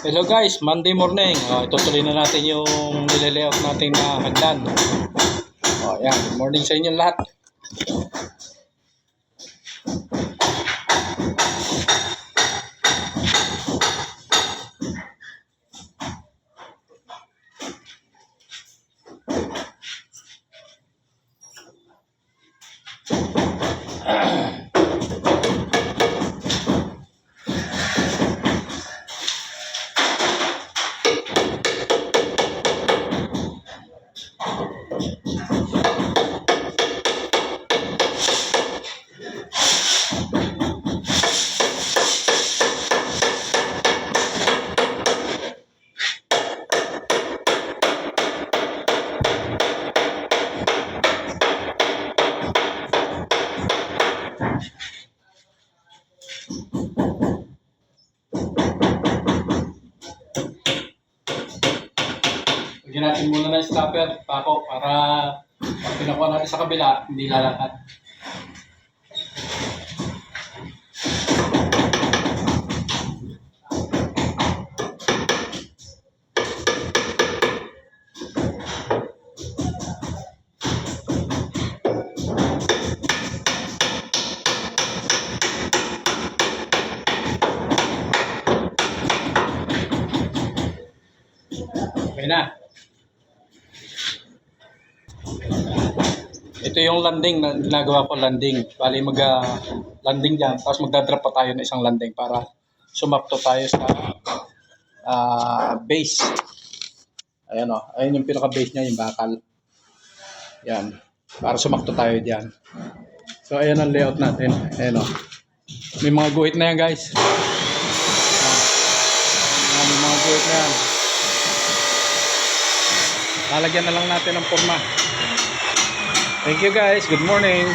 Hello guys, Monday morning. Itutuloy na natin yung nilalayout natin na hagdan. Ayan, good morning sa inyo lahat. Lagyan natin muna ng stopper, pako, para pag pinakuha natin sa kabila, hindi lalakad. Okay na. Ito yung landing na ginagawa ko, landing. Bali landing dyan, tapos magdadrop pa tayo ng isang landing para sumapto tayo sa base. Ayan o, ayun yung pinaka-base niya, yung bakal. Yan, para sumakto tayo dyan. So ayan ang layout natin. Ayan o. May mga guhit na yan guys. May mga guhit na yan. Lalagyan na lang natin ng forma. Thank you guys. Good morning.